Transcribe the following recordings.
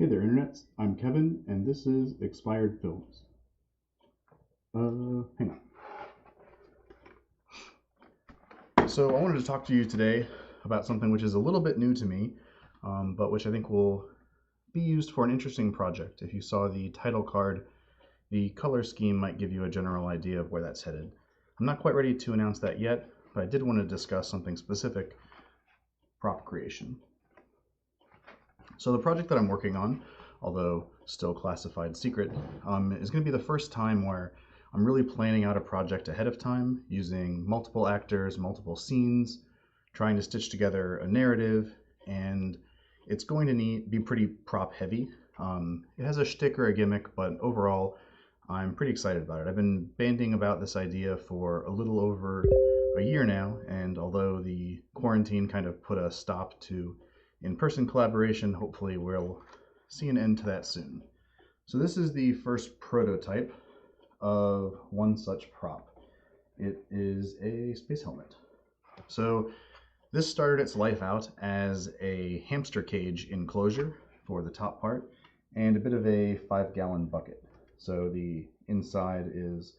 Hey there, internets. I'm Kevin, and this is Expired Films. Hang on. So I wanted to talk to you today about something which is a little bit new to me, but which I think will be used for an interesting project. If you saw the title card, the color scheme might give you a general idea of where that's headed. I'm not quite ready to announce that yet, but I did want to discuss something specific: prop creation. So the project that I'm working on, although still classified secret, is going to be the first time where I'm really planning out a project ahead of time, using multiple actors, multiple scenes, trying to stitch together a narrative, and it's going to be pretty prop heavy. It has a shtick or a gimmick, but overall, I'm pretty excited about it. I've been banding about this idea for a little over a year now, and although the quarantine kind of put a stop to in-person collaboration, hopefully we'll see an end to that soon. So this is the first prototype of one such prop. It is a space helmet. So this started its life out as a hamster cage enclosure for the top part and a bit of a 5-gallon bucket. So the inside is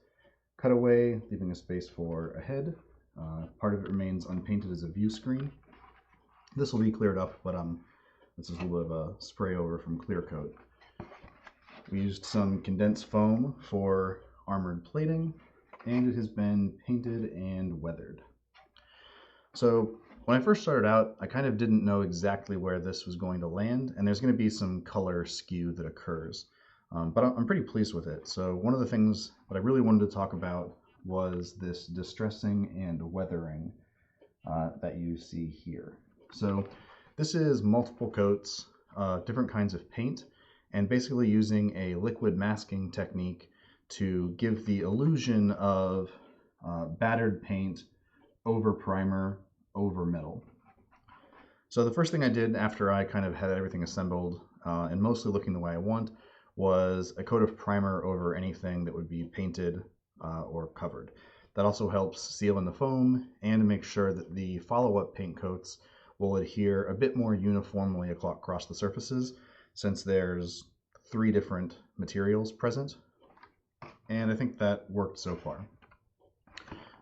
cut away, leaving a space for a head. Part of it remains unpainted as a view screen. This will be cleared up, but this is a little bit of a spray over from clear coat. We used some condensed foam for armored plating, and it has been painted and weathered. So when I first started out, I kind of didn't know exactly where this was going to land, and there's going to be some color skew that occurs. But I'm pretty pleased with it. So one of the things that I really wanted to talk about was this distressing and weathering that you see here. So this is multiple coats, different kinds of paint, and basically using a liquid masking technique to give the illusion of battered paint over primer over metal. So the first thing I did after I kind of had everything assembled and mostly looking the way I want was a coat of primer over anything that would be painted or covered. That also helps seal in the foam and make sure that the follow-up paint coats will adhere a bit more uniformly across the surfaces, since there's 3 different materials present. And I think that worked so far.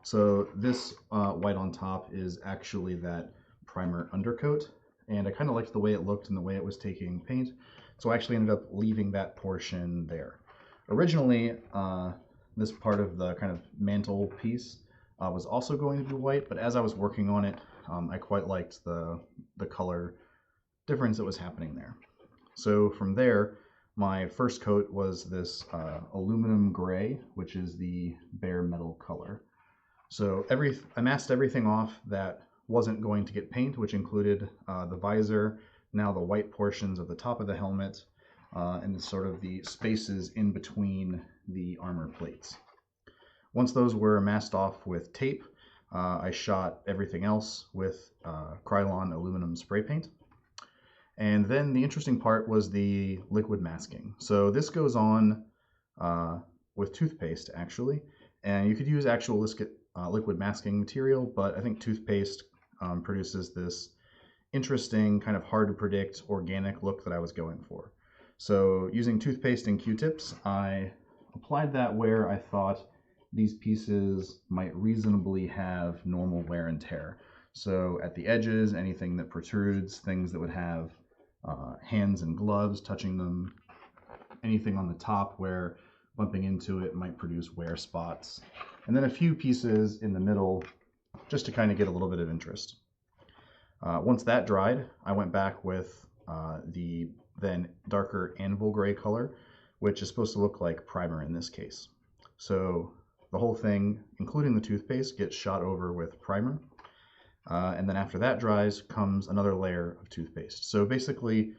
So this white on top is actually that primer undercoat, and I kind of liked the way it looked and the way it was taking paint, so I actually ended up leaving that portion there. Originally, this part of the kind of mantle piece was also going to be white, but as I was working on it, I quite liked the color difference that was happening there. So from there, my first coat was this aluminum gray, which is the bare metal color. So I masked everything off that wasn't going to get paint, which included the visor, now the white portions of the top of the helmet, and sort of the spaces in between the armor plates. Once those were masked off with tape, I shot everything else with Krylon aluminum spray paint. And then the interesting part was the liquid masking. So this goes on with toothpaste, actually. And you could use actual liquid masking material, but I think toothpaste produces this interesting, kind of hard to predict organic look that I was going for. So using toothpaste and Q-tips, I applied that where I thought these pieces might reasonably have normal wear and tear. So at the edges, anything that protrudes, things that would have hands and gloves touching them, anything on the top where bumping into it might produce wear spots, and then a few pieces in the middle just to kind of get a little bit of interest. Once that dried, I went back with the then darker anvil gray color, which is supposed to look like primer in this case. So the whole thing, including the toothpaste, gets shot over with primer. And then after that dries comes another layer of toothpaste. So basically,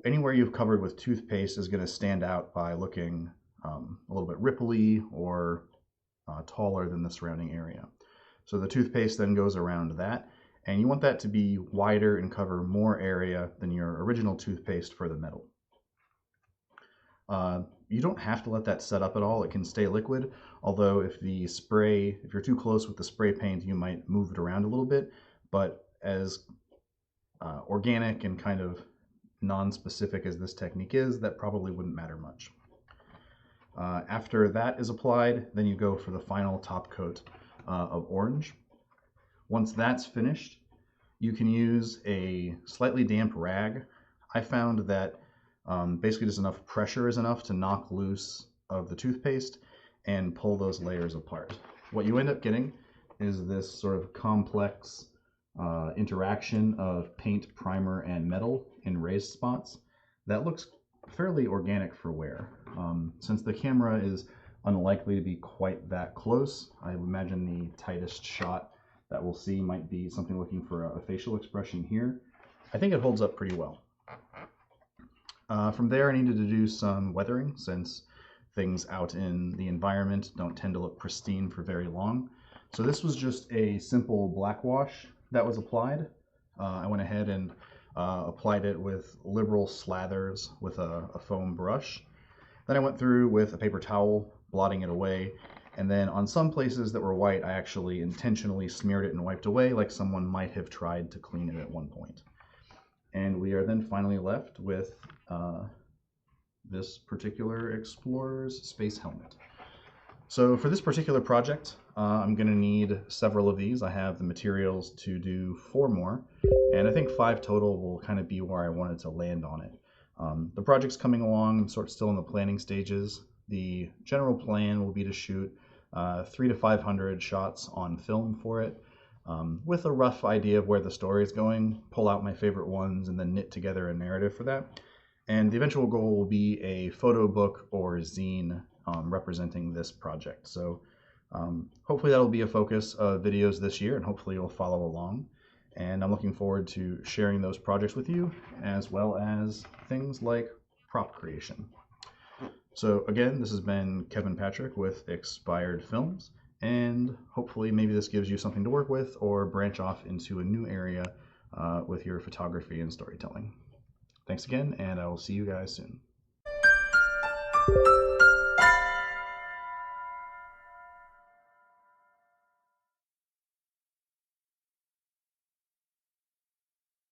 anywhere you've covered with toothpaste is going to stand out by looking a little bit ripply or taller than the surrounding area. So the toothpaste then goes around that, and you want that to be wider and cover more area than your original toothpaste for the metal. You don't have to let that set up at all. It can stay liquid, although if you're too close with the spray paint, you might move it around a little bit. But as organic and kind of non-specific as this technique is, that probably wouldn't matter much. After that is applied, then you go for the final top coat of orange. Once that's finished, you can use a slightly damp rag. I found that basically just enough pressure is enough to knock loose of the toothpaste and pull those layers apart. What you end up getting is this sort of complex interaction of paint, primer, and metal in raised spots that looks fairly organic for wear. Since the camera is unlikely to be quite that close, I imagine the tightest shot that we'll see might be something looking for a facial expression here. I think it holds up pretty well. From there, I needed to do some weathering since things out in the environment don't tend to look pristine for very long. So this was just a simple black wash that was applied. I went ahead and applied it with liberal slathers with a foam brush. Then I went through with a paper towel, blotting it away. And then on some places that were white, I actually intentionally smeared it and wiped away like someone might have tried to clean it at one point. And we are then finally left with this particular Explorer's space helmet. So for this particular project, I'm going to need several of these. I have the materials to do 4 more, and I think 5 total will kind of be where I wanted to land on it. The project's coming along, sort of still in the planning stages. The general plan will be to shoot 300 to 500 shots on film for it, with a rough idea of where the story is going, pull out my favorite ones, and then knit together a narrative for that. And the eventual goal will be a photo book or zine representing this project. So hopefully that'll be a focus of videos this year, and hopefully you'll follow along. And I'm looking forward to sharing those projects with you, as well as things like prop creation. So again, this has been Kevin Patrick with Expired Films, and hopefully maybe this gives you something to work with or branch off into a new area with your photography and storytelling. Thanks again, and I will see you guys soon.